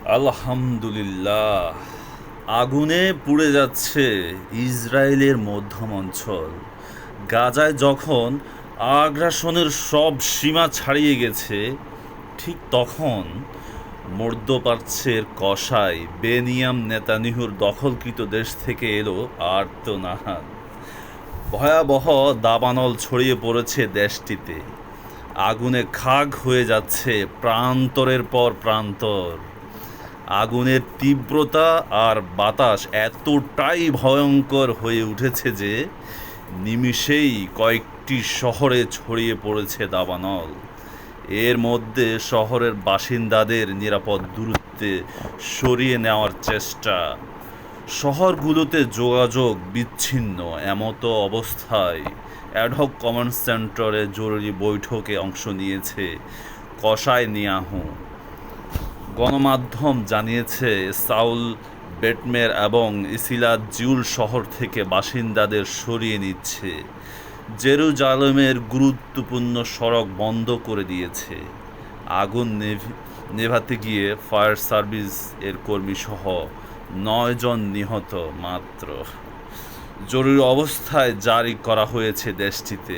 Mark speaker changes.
Speaker 1: আলহামদুলিল্লাহ। আগুনে পুড়ে যাচ্ছে ইসরায়েলের মধ্যম অঞ্চল। গাজায় যখন আগ্রাসনের সব সীমা ছাড়িয়ে গেছে, ঠিক তখন মধ্যপ্রাচ্যের কসাই বেনিয়াম নেতানিয়াহুর দখলকৃত দেশ থেকে এলো আর্তনাদ। ভয়াবহ দাবানল ছড়িয়ে পড়েছে দেশটিতে। আগুনে খাগ হয়ে যাচ্ছে প্রান্তরের পর প্রান্তর। আগুনের তীব্রতা আর বাতাস এতটাই ভয়ঙ্কর হয়ে উঠেছে যে নিমিষেই কয়েকটি শহরে ছড়িয়ে পড়েছে দাবানল। এর মধ্যে শহরের বাসিন্দাদের নিরাপদ দূরত্বে সরিয়ে নেওয়ার চেষ্টা। শহরগুলোতে যোগাযোগ বিচ্ছিন্ন। এমতো অবস্থায় অ্যাডহক কমান্ড সেন্টারে জরুরি বৈঠকে অংশ নিয়েছে কসাই নিয়াহু। গণমাধ্যম জানিয়েছে সাউল বেটমের এবং ইসিলাদ জিউল শহর থেকে বাসিন্দাদের সরিয়ে নিচ্ছে। জেরুজালেমের গুরুত্বপূর্ণ সড়ক বন্ধ করে দিয়েছে। আগুন নেভাতে গিয়ে ফায়ার সার্ভিস এর কর্মীসহ 9 জন নিহত মাত্র। জরুরি অবস্থায় জারি করা হয়েছে দেশটিতে।